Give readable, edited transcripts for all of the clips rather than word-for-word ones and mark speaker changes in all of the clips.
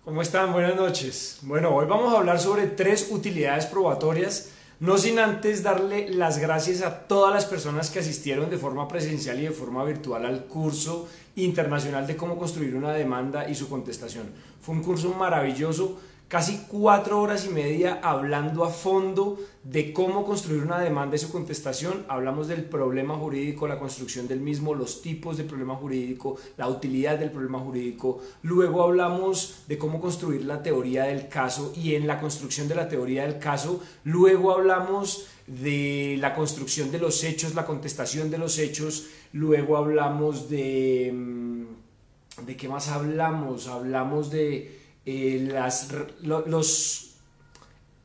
Speaker 1: ¿Cómo están? Buenas noches. Bueno, hoy vamos a hablar sobre 3 utilidades probatorias, no sin antes darle las gracias a todas las personas que asistieron de forma presencial y de forma virtual al curso internacional de cómo construir una demanda y su contestación. Fue un curso maravilloso, casi 4 horas y media hablando a fondo de cómo construir una demanda y su contestación. Hablamos del problema jurídico, la construcción del mismo, los tipos de problema jurídico, la utilidad del problema jurídico. Luego hablamos de cómo construir la teoría del caso, y en la construcción de la teoría del caso, luego hablamos de la construcción de los hechos, la contestación de los hechos. Luego hablamos ¿de qué más hablamos? Hablamos de los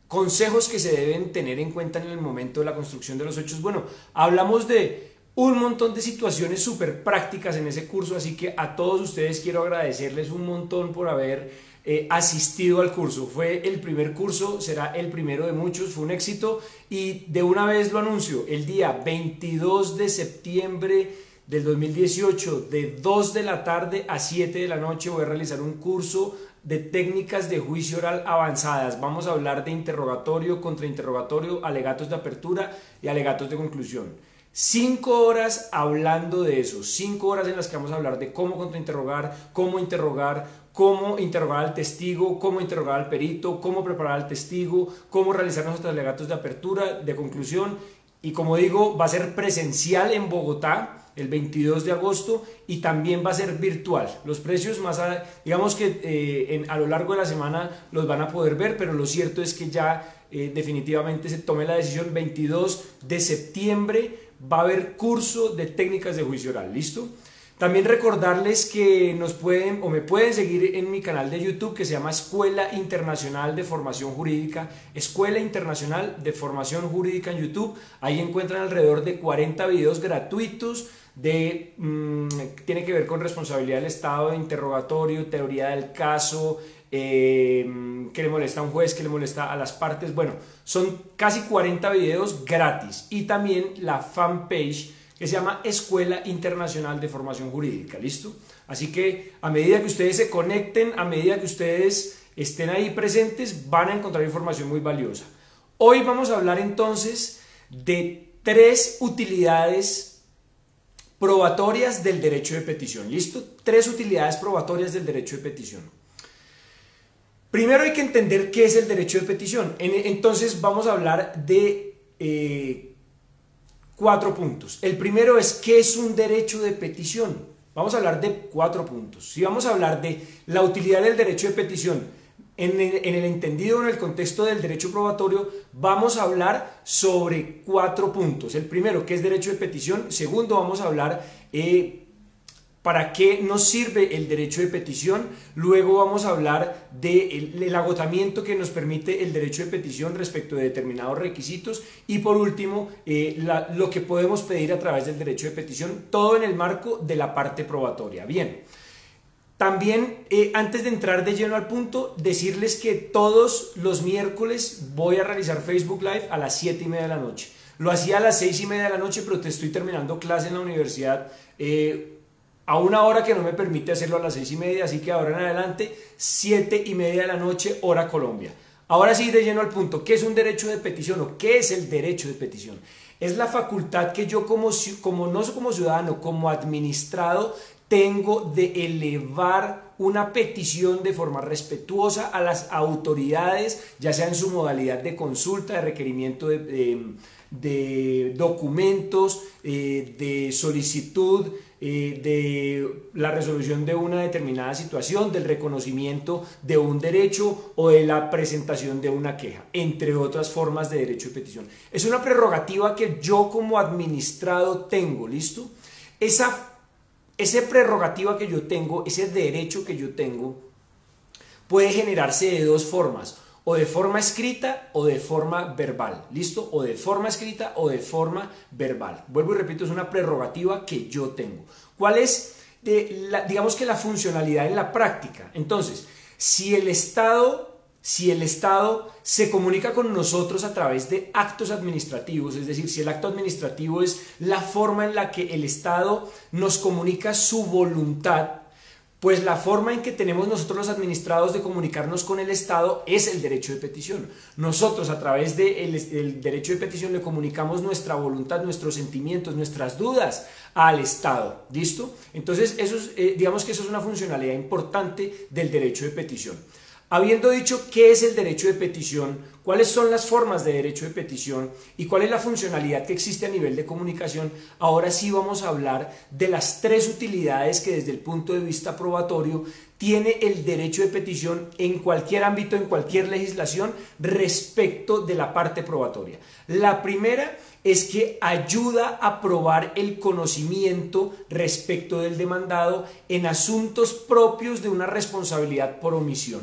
Speaker 1: consejos que se deben tener en cuenta en el momento de la construcción de los hechos. Bueno, hablamos de un montón de situaciones súper prácticas en ese curso, así que a todos ustedes quiero agradecerles un montón por haber asistido al curso. Fue el primer curso, será el primero de muchos, fue un éxito, y de una vez lo anuncio: el día 22 de septiembre del 2018, de 2 de la tarde a 7 de la noche, voy a realizar un curso de técnicas de juicio oral avanzadas. Vamos a hablar de interrogatorio, contrainterrogatorio, alegatos de apertura y alegatos de conclusión. 5 horas hablando de eso, 5 horas en las que vamos a hablar de cómo contrainterrogar, cómo interrogar al testigo, cómo interrogar al perito, cómo preparar al testigo, cómo realizar nuestros alegatos de apertura, de conclusión. Y como digo, va a ser presencial en Bogotá el 22 de agosto, y también va a ser virtual. Los precios digamos que a lo largo de la semana los van a poder ver, pero lo cierto es que ya definitivamente se tome la decisión. 22 de septiembre va a haber curso de técnicas de juicio oral. ¿Listo? También recordarles que me pueden seguir en mi canal de YouTube, que se llama Escuela Internacional de Formación Jurídica. Escuela Internacional de Formación Jurídica en YouTube. Ahí encuentran alrededor de 40 videos gratuitos tiene que ver con responsabilidad del Estado, de interrogatorio, teoría del caso, qué le molesta a un juez, qué le molesta a las partes. Bueno, son casi 40 videos gratis, y también la fanpage que se llama Escuela Internacional de Formación Jurídica. ¿Listo? Así que a medida que ustedes se conecten, a medida que ustedes estén ahí presentes, van a encontrar información muy valiosa. Hoy vamos a hablar entonces de 3 utilidades probatorias del derecho de petición. ¿Listo? 3 utilidades probatorias del derecho de petición. Primero hay que entender qué es el derecho de petición. Entonces vamos a hablar de 4 puntos. El primero es: ¿qué es un derecho de petición? Vamos a hablar de 4 puntos. Si vamos a hablar de la utilidad del derecho de petición en el entendido, en el contexto del derecho probatorio, vamos a hablar sobre 4 puntos. El primero, ¿qué es derecho de petición? Segundo, vamos a hablar para qué nos sirve el derecho de petición. Luego vamos a hablar del agotamiento que nos permite el derecho de petición respecto de determinados requisitos. Y por último, lo que podemos pedir a través del derecho de petición, todo en el marco de la parte probatoria. Bien. También, antes de entrar de lleno al punto, decirles que todos los miércoles voy a realizar Facebook Live a las 7:30 de la noche. Lo hacía a las 6:30 de la noche, pero estoy terminando clase en la universidad a una hora que no me permite hacerlo a las 6:30, así que ahora en adelante 7:30 de la noche, hora Colombia. Ahora sí, de lleno al punto. ¿Qué es un derecho de petición, o qué es el derecho de petición? Es la facultad que yo no como ciudadano, como administrado, tengo de elevar una petición de forma respetuosa a las autoridades, ya sea en su modalidad de consulta, de requerimiento de documentos, de solicitud, de la resolución de una determinada situación, del reconocimiento de un derecho o de la presentación de una queja, entre otras formas de derecho de petición. Es una prerrogativa que yo como administrado tengo. ¿Listo? Esa prerrogativa que yo tengo, ese derecho que yo tengo, puede generarse de 2 formas: o de forma escrita o de forma verbal. ¿Listo? O de forma escrita o de forma verbal. Vuelvo y repito, es una prerrogativa que yo tengo. ¿Cuál es, digamos que, la funcionalidad en la práctica? Entonces, si el Estado se comunica con nosotros a través de actos administrativos, es decir, si el acto administrativo es la forma en la que el Estado nos comunica su voluntad, Pues la forma en que tenemos nosotros los administrados de comunicarnos con el Estado es el derecho de petición. Nosotros a través del derecho de petición le comunicamos nuestra voluntad, nuestros sentimientos, nuestras dudas al Estado. ¿Listo? Entonces, digamos que eso es una funcionalidad importante del derecho de petición. Habiendo dicho qué es el derecho de petición, cuáles son las formas de derecho de petición y cuál es la funcionalidad que existe a nivel de comunicación, ahora sí vamos a hablar de las tres utilidades que desde el punto de vista probatorio tiene el derecho de petición en cualquier ámbito, en cualquier legislación respecto de la parte probatoria. La primera es que ayuda a probar el conocimiento respecto del demandado en asuntos propios de una responsabilidad por omisión.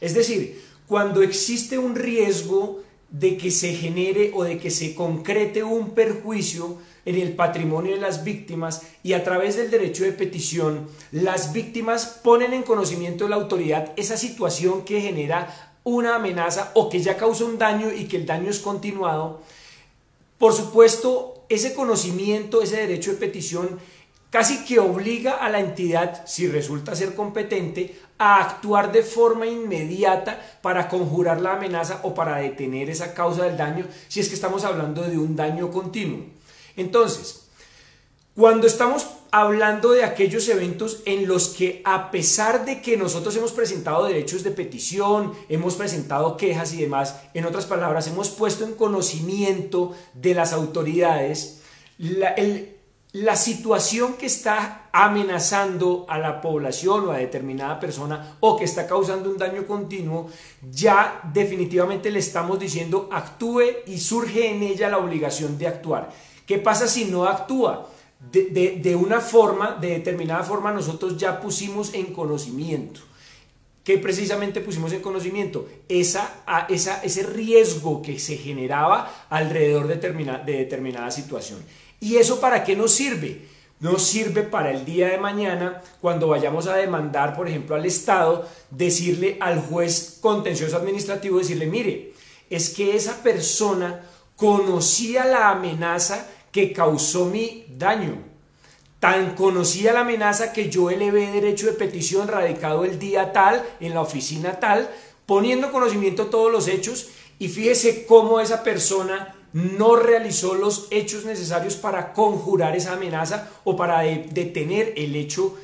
Speaker 1: Es decir, cuando existe un riesgo de que se genere o de que se concrete un perjuicio en el patrimonio de las víctimas y a través del derecho de petición, las víctimas ponen en conocimiento de la autoridad esa situación que genera una amenaza o que ya causa un daño y que el daño es continuado. Por supuesto, ese conocimiento, ese derecho de petición casi que obliga a la entidad, si resulta ser competente, a actuar de forma inmediata para conjurar la amenaza o para detener esa causa del daño, si es que estamos hablando de un daño continuo. Entonces, cuando estamos hablando de aquellos eventos en los que, a pesar de que nosotros hemos presentado derechos de petición, hemos presentado quejas y demás, en otras palabras, hemos puesto en conocimiento de las autoridades la situación que está amenazando a la población o a determinada persona o que está causando un daño continuo, ya definitivamente le estamos diciendo actúe y surge en ella la obligación de actuar. ¿Qué pasa si no actúa? De una forma, de determinada forma, nosotros ya pusimos en conocimiento. ¿Qué precisamente pusimos en conocimiento? Ese riesgo que se generaba alrededor de determinada situación. ¿Y eso para qué nos sirve? Nos sirve para el día de mañana, cuando vayamos a demandar, por ejemplo, al Estado, decirle al juez contencioso administrativo, decirle, mire, es que esa persona conocía la amenaza que causó mi daño. Tan conocía la amenaza que yo elevé derecho de petición radicado el día tal, en la oficina tal, poniendo conocimiento de todos los hechos, y fíjese cómo esa persona no realizó los hechos necesarios para conjurar esa amenaza o para detener el hecho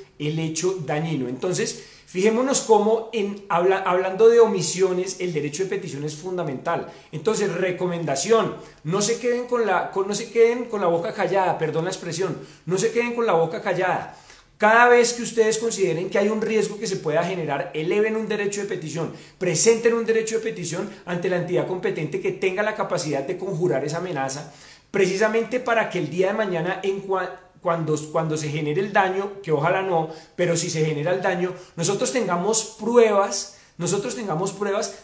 Speaker 1: dañino. Entonces, fijémonos cómo hablando de omisiones, el derecho de petición es fundamental. Entonces, recomendación, no se queden con la boca callada, perdón la expresión, no se queden con la boca callada. Cada vez que ustedes consideren que hay un riesgo que se pueda generar, eleven un derecho de petición, presenten un derecho de petición ante la entidad competente que tenga la capacidad de conjurar esa amenaza, precisamente para que el día de mañana, cuando se genere el daño, que ojalá no, pero si se genera el daño, nosotros tengamos pruebas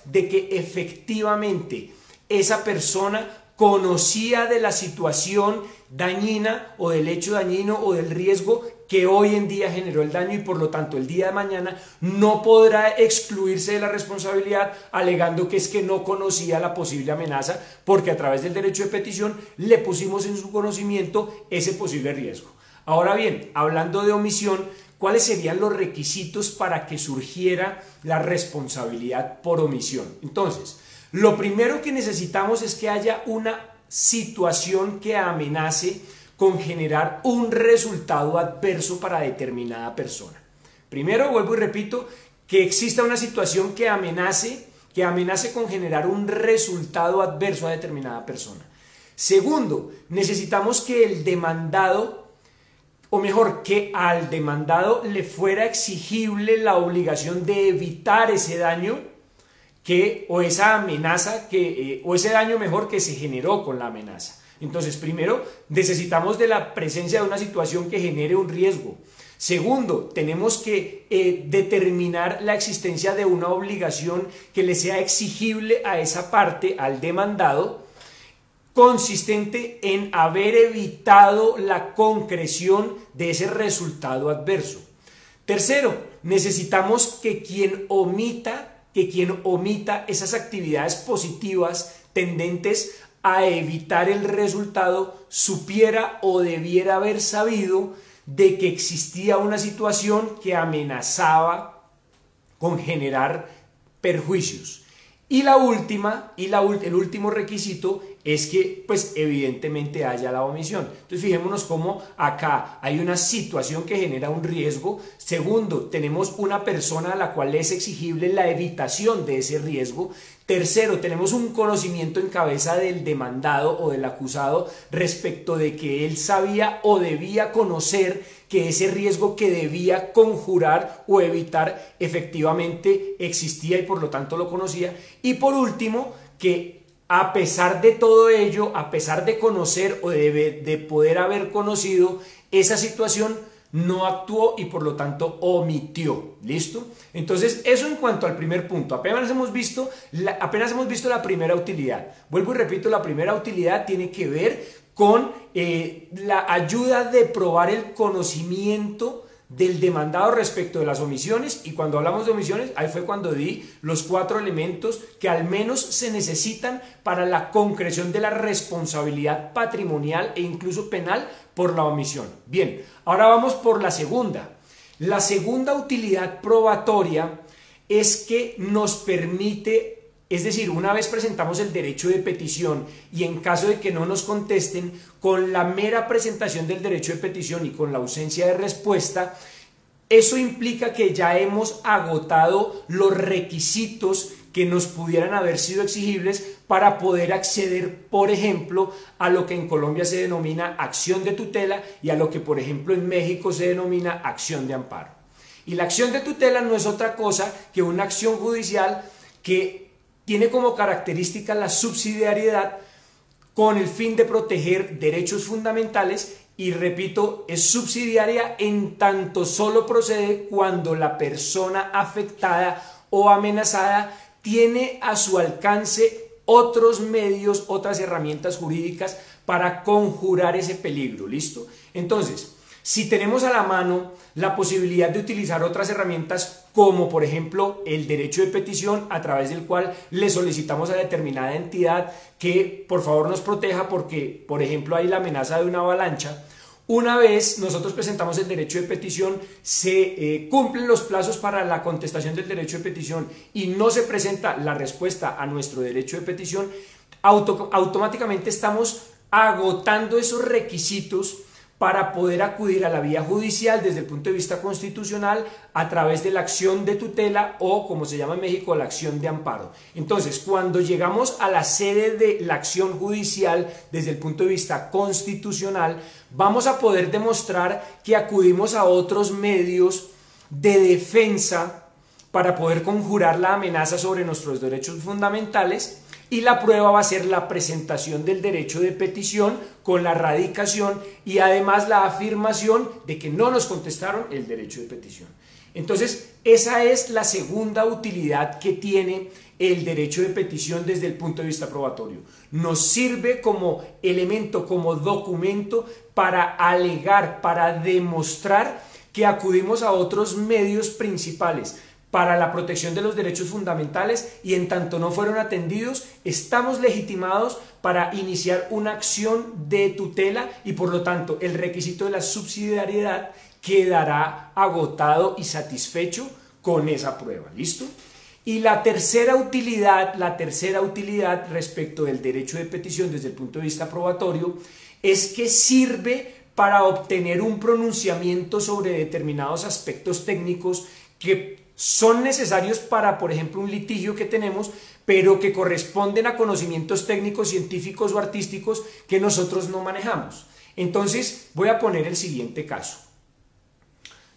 Speaker 1: de que efectivamente esa persona conocía de la situación dañina o del hecho dañino o del riesgo que hoy en día generó el daño y por lo tanto el día de mañana no podrá excluirse de la responsabilidad alegando que es que no conocía la posible amenaza porque a través del derecho de petición le pusimos en su conocimiento ese posible riesgo. Ahora bien, hablando de omisión, ¿cuáles serían los requisitos para que surgiera la responsabilidad por omisión? Entonces, lo primero que necesitamos es que haya una situación que amenace con generar un resultado adverso para determinada persona. Primero, vuelvo y repito, que exista una situación que amenace con generar un resultado adverso a determinada persona. Segundo, necesitamos que el demandado, o mejor, que al demandado le fuera exigible la obligación de evitar ese daño o esa amenaza o ese daño mejor que se generó con la amenaza. Entonces, primero, necesitamos de la presencia de una situación que genere un riesgo. Segundo, tenemos que determinar la existencia de una obligación que le sea exigible a esa parte, al demandado, consistente en haber evitado la concreción de ese resultado adverso. Tercero, necesitamos que quien omita esas actividades positivas tendentes a evitar el resultado supiera o debiera haber sabido de que existía una situación que amenazaba con generar perjuicios. Y el último requisito es que pues evidentemente haya la omisión. Entonces fijémonos cómo acá hay una situación que genera un riesgo. Segundo, tenemos una persona a la cual es exigible la evitación de ese riesgo. Tercero, tenemos un conocimiento en cabeza del demandado o del acusado respecto de que él sabía o debía conocer que ese riesgo que debía conjurar o evitar efectivamente existía y por lo tanto lo conocía. Y por último, que a pesar de todo ello, a pesar de conocer o de poder haber conocido esa situación, no actuó y por lo tanto omitió. ¿Listo? Entonces, eso en cuanto al primer punto. Apenas hemos visto la primera utilidad. Vuelvo y repito, la primera utilidad tiene que ver con la ayuda de probar el conocimiento del demandado respecto de las omisiones, y cuando hablamos de omisiones, ahí fue cuando di los 4 elementos que al menos se necesitan para la concreción de la responsabilidad patrimonial e incluso penal por la omisión. Bien, ahora vamos por la segunda. La segunda utilidad probatoria es que nos permite, es decir, una vez presentamos el derecho de petición y en caso de que no nos contesten, con la mera presentación del derecho de petición y con la ausencia de respuesta, eso implica que ya hemos agotado los requisitos que nos pudieran haber sido exigibles para poder acceder, por ejemplo, a lo que en Colombia se denomina acción de tutela y a lo que, por ejemplo, en México se denomina acción de amparo. Y la acción de tutela no es otra cosa que una acción judicial que tiene como característica la subsidiariedad con el fin de proteger derechos fundamentales y, repito, es subsidiaria en tanto solo procede cuando la persona afectada o amenazada tiene a su alcance otros medios, otras herramientas jurídicas para conjurar ese peligro. ¿Listo? Entonces, si tenemos a la mano la posibilidad de utilizar otras herramientas como por ejemplo el derecho de petición, a través del cual le solicitamos a determinada entidad que por favor nos proteja porque por ejemplo hay la amenaza de una avalancha, una vez nosotros presentamos el derecho de petición, se cumplen los plazos para la contestación del derecho de petición y no se presenta la respuesta a nuestro derecho de petición, automáticamente estamos agotando esos requisitos para poder acudir a la vía judicial desde el punto de vista constitucional a través de la acción de tutela o, como se llama en México, la acción de amparo. Entonces, cuando llegamos a la sede de la acción judicial desde el punto de vista constitucional, vamos a poder demostrar que acudimos a otros medios de defensa para poder conjurar la amenaza sobre nuestros derechos fundamentales. Y la prueba va a ser la presentación del derecho de petición con la radicación y además la afirmación de que no nos contestaron el derecho de petición. Entonces, esa es la segunda utilidad que tiene el derecho de petición desde el punto de vista probatorio. Nos sirve como elemento, como documento para alegar, para demostrar que acudimos a otros medios principales para la protección de los derechos fundamentales y en tanto no fueron atendidos, estamos legitimados para iniciar una acción de tutela y por lo tanto el requisito de la subsidiariedad quedará agotado y satisfecho con esa prueba. ¿Listo? Y la tercera utilidad respecto del derecho de petición desde el punto de vista probatorio es que sirve para obtener un pronunciamiento sobre determinados aspectos técnicos que son necesarios para, por ejemplo, un litigio que tenemos, pero que corresponden a conocimientos técnicos, científicos o artísticos que nosotros no manejamos. Entonces, voy a poner el siguiente caso.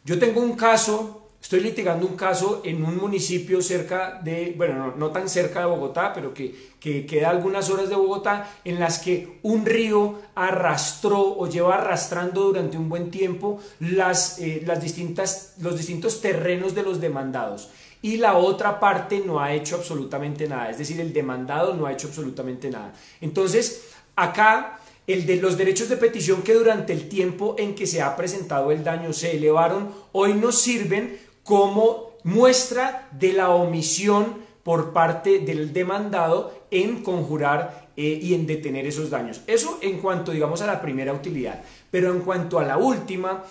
Speaker 1: Yo tengo un caso, estoy litigando un caso en un municipio cerca de, bueno, no tan cerca de Bogotá, pero que queda algunas horas de Bogotá, en las que un río arrastró o lleva arrastrando durante un buen tiempo los distintos terrenos de los demandados. Y la otra parte no ha hecho absolutamente nada, es decir, el demandado no ha hecho absolutamente nada. Entonces, acá los derechos de petición que durante el tiempo en que se ha presentado el daño se elevaron, hoy nos sirven como muestra de la omisión por parte del demandado en conjurar y en detener esos daños. Eso en cuanto, digamos, a la primera utilidad. Pero en cuanto a la última,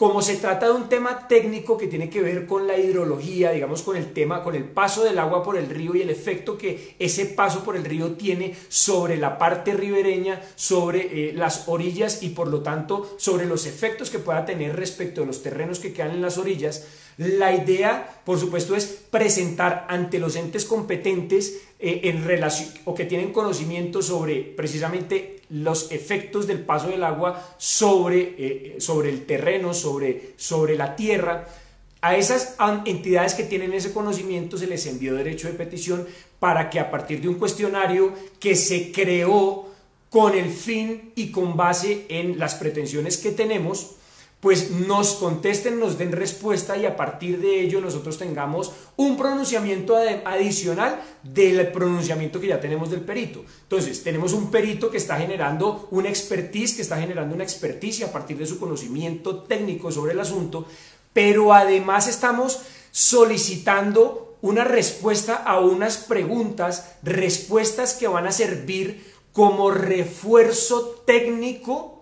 Speaker 1: como se trata de un tema técnico que tiene que ver con la hidrología, digamos con el tema, con el paso del agua por el río y el efecto que ese paso por el río tiene sobre la parte ribereña, sobre las orillas y por lo tanto sobre los efectos que pueda tener respecto de los terrenos que quedan en las orillas, la idea, por supuesto, es presentar ante los entes competentes en relación o que tienen conocimiento sobre precisamente los efectos del paso del agua sobre el terreno, sobre la tierra. A esas entidades que tienen ese conocimiento se les envió derecho de petición para que a partir de un cuestionario que se creó con el fin y con base en las pretensiones que tenemos, pues nos contesten, nos den respuesta y a partir de ello nosotros tengamos un pronunciamiento adicional del pronunciamiento que ya tenemos del perito. Entonces, tenemos un perito que está generando una expertise, que está generando una experticia a partir de su conocimiento técnico sobre el asunto, pero además estamos solicitando una respuesta a unas preguntas, respuestas que van a servir como refuerzo técnico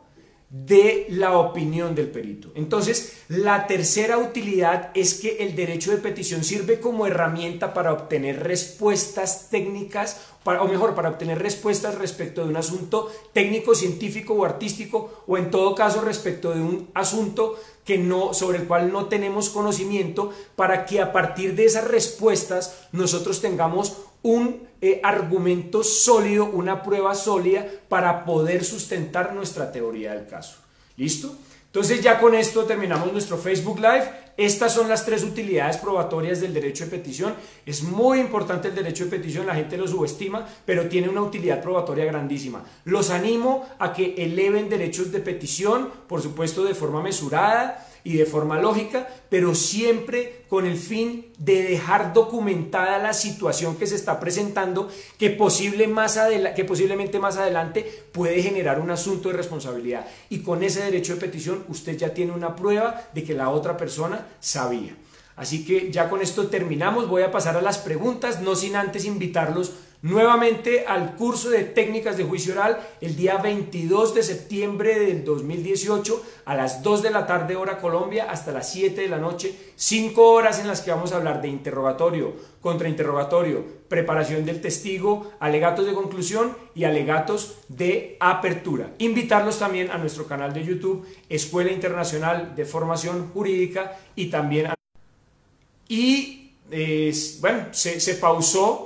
Speaker 1: de la opinión del perito. Entonces, la tercera utilidad es que el derecho de petición sirve como herramienta para obtener respuestas técnicas, o mejor, para obtener respuestas respecto de un asunto técnico, científico o artístico, o en todo caso respecto de un asunto sobre el cual no tenemos conocimiento, para que a partir de esas respuestas nosotros tengamos un argumento sólido, una prueba sólida para poder sustentar nuestra teoría del caso. ¿Listo? Entonces ya con esto terminamos nuestro Facebook Live. Estas son las tres utilidades probatorias del derecho de petición. Es muy importante el derecho de petición, la gente lo subestima, pero tiene una utilidad probatoria grandísima. Los animo a que eleven derechos de petición, por supuesto de forma mesurada y de forma lógica, pero siempre con el fin de dejar documentada la situación que se está presentando, que posiblemente más adelante puede generar un asunto de responsabilidad. Y con ese derecho de petición usted ya tiene una prueba de que la otra persona sabía. Así que ya con esto terminamos. Voy a pasar a las preguntas, no sin antes invitarlos nuevamente al curso de técnicas de juicio oral el día 22 de septiembre del 2018 a las 2 de la tarde hora Colombia hasta las 7 de la noche, 5 horas en las que vamos a hablar de interrogatorio, contrainterrogatorio, preparación del testigo, alegatos de conclusión y alegatos de apertura. Invitarlos también a nuestro canal de YouTube, Escuela Internacional de Formación Jurídica, y también a... bueno, se pausó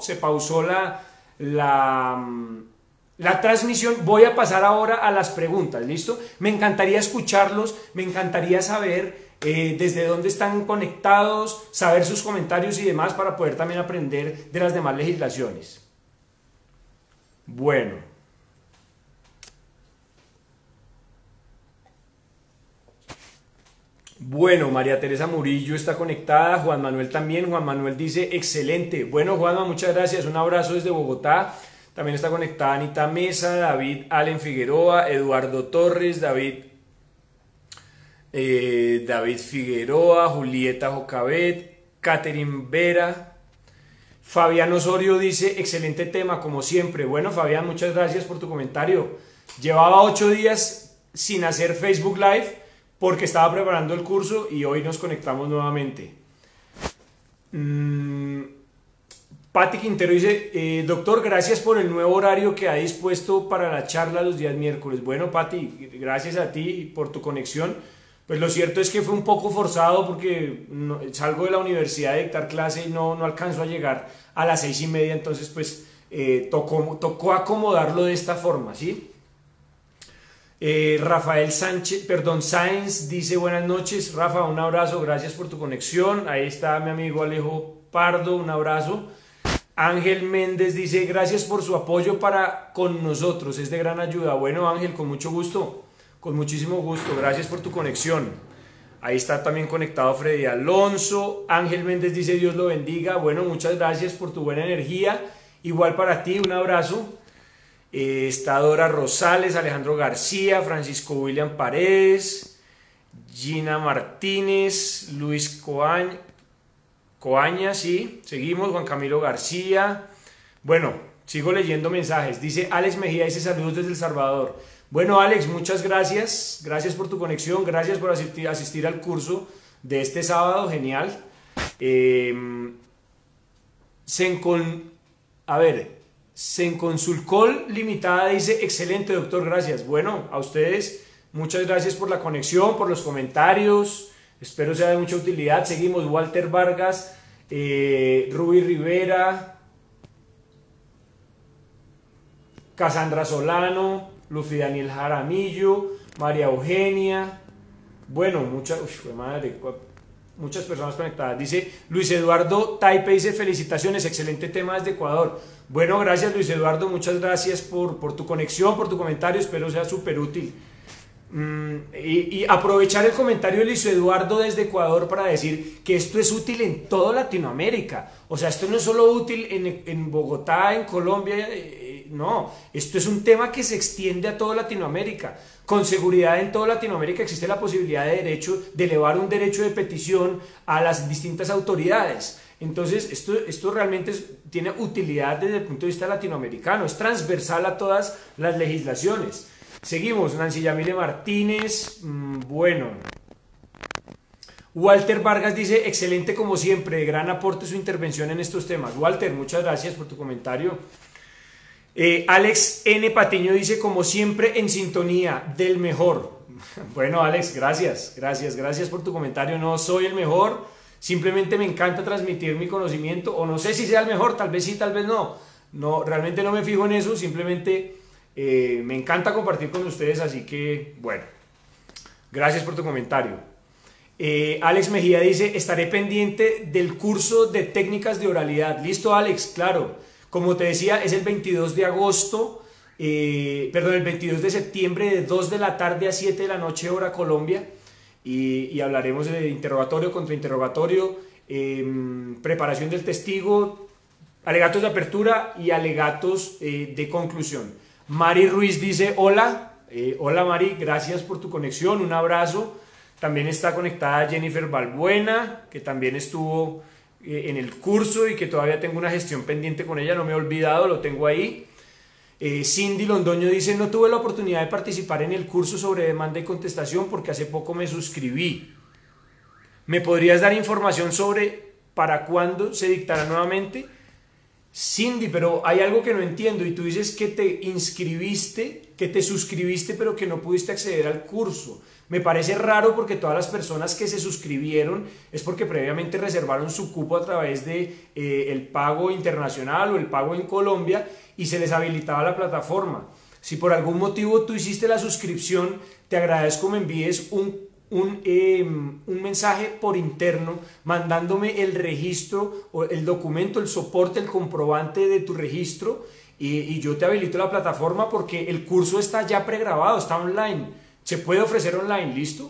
Speaker 1: la transmisión. Voy a pasar ahora a las preguntas, ¿listo? Me encantaría escucharlos, me encantaría saber desde dónde están conectados, saber sus comentarios y demás para poder también aprender de las demás legislaciones. Bueno, María Teresa Murillo está conectada, Juan Manuel también. Juan Manuel dice excelente. Bueno, Juanma, muchas gracias, un abrazo desde Bogotá. También está conectada Anita Mesa, David Allen Figueroa, Eduardo Torres, David Figueroa, Julieta Jocabet, Catherine Vera. Fabián Osorio dice excelente tema como siempre. Bueno, Fabián, muchas gracias por tu comentario. Llevaba 8 días sin hacer Facebook Live porque estaba preparando el curso y hoy nos conectamos nuevamente. Pati Quintero dice, doctor, gracias por el nuevo horario que ha dispuesto para la charla los días miércoles. Bueno, Pati, gracias a ti por tu conexión. Pues lo cierto es que fue un poco forzado porque salgo de la universidad de dictar clase y no alcanzo a llegar a las 6:30, entonces pues tocó acomodarlo de esta forma, ¿sí? Rafael Sáenz dice buenas noches. Rafa, un abrazo, gracias por tu conexión. Ahí está mi amigo Alejo Pardo, un abrazo. Ángel Méndez dice gracias por su apoyo con nosotros, es de gran ayuda. Bueno, Ángel, con mucho gusto, con muchísimo gusto, gracias por tu conexión. Ahí está también conectado Freddy Alonso. Ángel Méndez dice Dios lo bendiga. Bueno, muchas gracias por tu buena energía, igual para ti, un abrazo. Está Dora Rosales, Alejandro García, Francisco William Paredes, Gina Martínez, Luis Coaña, sí, seguimos, Juan Camilo García. Bueno, sigo leyendo mensajes. Dice Alex Mejía, dice saludos desde El Salvador. Bueno, Alex, muchas gracias. Gracias por tu conexión, gracias por asistir al curso de este sábado, genial. Sencon, a ver, Senconsulcol Limitada dice, excelente doctor, gracias. Bueno, a ustedes, muchas gracias por la conexión, por los comentarios, espero sea de mucha utilidad. Seguimos, Walter Vargas, Ruby Rivera, Cassandra Solano, Luffy Daniel Jaramillo, María Eugenia, bueno, muchas personas conectadas. Dice Luis Eduardo Taipe, dice felicitaciones, excelente tema desde Ecuador. Bueno, gracias Luis Eduardo, muchas gracias por tu conexión, por tu comentario, espero sea súper útil. Y aprovechar el comentario de Luis Eduardo desde Ecuador para decir que esto es útil en toda Latinoamérica. O sea, esto no es solo útil en Bogotá, en Colombia, no, esto es un tema que se extiende a toda Latinoamérica. Con seguridad en toda Latinoamérica existe la posibilidad de elevar un derecho de petición a las distintas autoridades. Entonces, esto realmente tiene utilidad desde el punto de vista latinoamericano, es transversal a todas las legislaciones. Seguimos, Nancy Yamile Martínez, bueno. Walter Vargas dice, excelente como siempre, gran aporte su intervención en estos temas. Walter, muchas gracias por tu comentario. Alex N. Patiño dice, como siempre en sintonía, del mejor. Bueno, Alex, gracias por tu comentario. No soy el mejor, simplemente me encanta transmitir mi conocimiento, o no sé si sea el mejor, tal vez sí, tal vez no. No, realmente no me fijo en eso, simplemente me encanta compartir con ustedes, así que, bueno, gracias por tu comentario. Alex Mejía dice, estaré pendiente del curso de técnicas de oralidad. Listo, Alex, claro. Como te decía, es el 22 de agosto, el 22 de septiembre de 2 de la tarde a 7 de la noche hora Colombia, y hablaremos de interrogatorio, contrainterrogatorio, preparación del testigo, alegatos de apertura y alegatos de conclusión. Mari Ruiz dice, hola, hola Mari, gracias por tu conexión, un abrazo. También está conectada Jennifer Balbuena, que también estuvo en el curso y que todavía tengo una gestión pendiente con ella, no me he olvidado, lo tengo ahí. Cindy Londoño dice, no tuve la oportunidad de participar en el curso sobre demanda y contestación porque hace poco me suscribí. ¿Me podrías dar información sobre para cuándo se dictará nuevamente? Cindy, pero hay algo que no entiendo, y tú dices que te inscribiste, que te suscribiste, pero que no pudiste acceder al curso. Me parece raro porque todas las personas que se suscribieron es porque previamente reservaron su cupo a través de el pago internacional o el pago en Colombia y se les habilitaba la plataforma. Si por algún motivo tú hiciste la suscripción, te agradezco me envíes un mensaje por interno mandándome el registro, o el documento, el soporte, el comprobante de tu registro, y yo te habilito la plataforma porque el curso está ya pregrabado, está online. Se puede ofrecer online, ¿listo?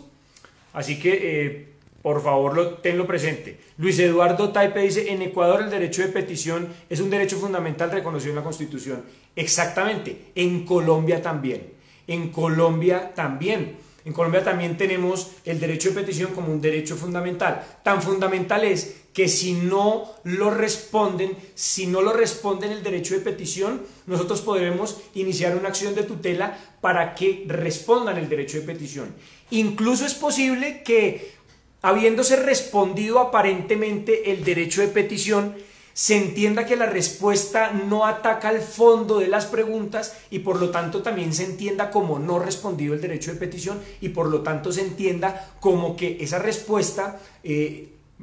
Speaker 1: Así que, por favor, tenlo presente. Luis Eduardo Taipe dice, en Ecuador el derecho de petición es un derecho fundamental reconocido en la Constitución. Exactamente, en Colombia también. En Colombia también. En Colombia también tenemos el derecho de petición como un derecho fundamental. Tan fundamental es que si no lo responden el derecho de petición, nosotros podremos iniciar una acción de tutela para que respondan el derecho de petición. Incluso es posible que, habiéndose respondido aparentemente el derecho de petición, se entienda que la respuesta no ataca al fondo de las preguntas y por lo tanto también se entienda como no respondido el derecho de petición y por lo tanto se entienda como que esa respuesta,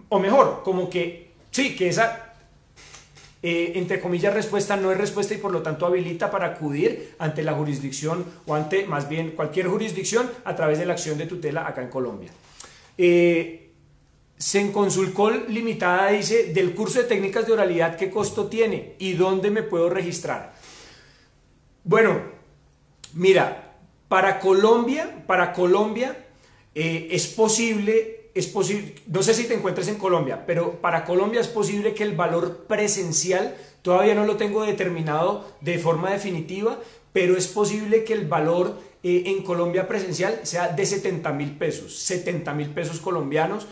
Speaker 1: o mejor, como que sí, que esa entre comillas respuesta no es respuesta y por lo tanto habilita para acudir ante la jurisdicción o ante más bien cualquier jurisdicción a través de la acción de tutela acá en Colombia. Senconsulcol Limitada dice, del curso de técnicas de oralidad, ¿qué costo tiene? ¿Y dónde me puedo registrar? Bueno, mira, para Colombia es posible, no sé si te encuentras en Colombia, pero para Colombia es posible que el valor presencial, todavía no lo tengo determinado de forma definitiva, pero es posible que el valor en Colombia presencial sea de 70.000 pesos, 70.000 pesos colombianos.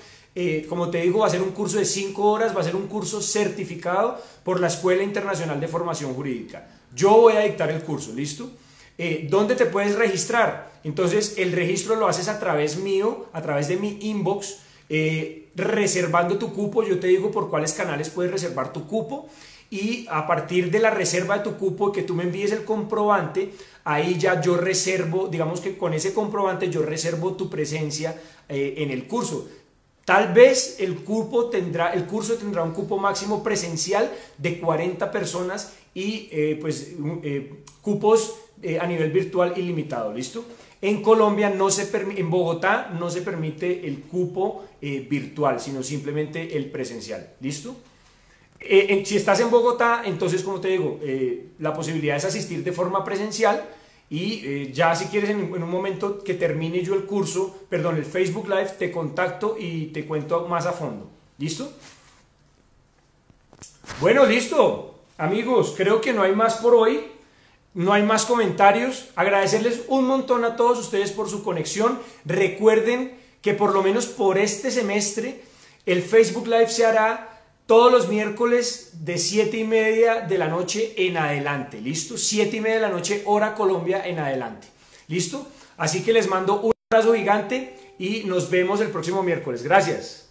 Speaker 1: Como te digo, va a ser un curso de 5 horas, va a ser un curso certificado por la Escuela Internacional de Formación Jurídica. Yo voy a dictar el curso, ¿listo? ¿dónde te puedes registrar? Entonces el registro lo haces a través mío, a través de mi inbox, reservando tu cupo. Yo te digo por cuáles canales puedes reservar tu cupo, y a partir de la reserva de tu cupo, que tú me envíes el comprobante, ahí ya yo reservo, digamos que con ese comprobante yo reservo tu presencia en el curso. Tal vez el curso tendrá un cupo máximo presencial de 40 personas y cupos a nivel virtual ilimitado, ¿listo? En Colombia en Bogotá no se permite el cupo virtual, sino simplemente el presencial, ¿listo? Si estás en Bogotá, entonces, como te digo, la posibilidad es asistir de forma presencial, y ya si quieres en un momento que termine yo el Facebook Live, te contacto y te cuento más a fondo, ¿listo? Bueno, listo, amigos, creo que no hay más por hoy. No hay más comentarios. Agradecerles un montón a todos ustedes por su conexión. Recuerden que por lo menos por este semestre el Facebook Live se hará todos los miércoles de 7:30 de la noche en adelante, ¿listo? 7:30 de la noche, hora Colombia, en adelante, ¿listo? Así que les mando un abrazo gigante y nos vemos el próximo miércoles. Gracias.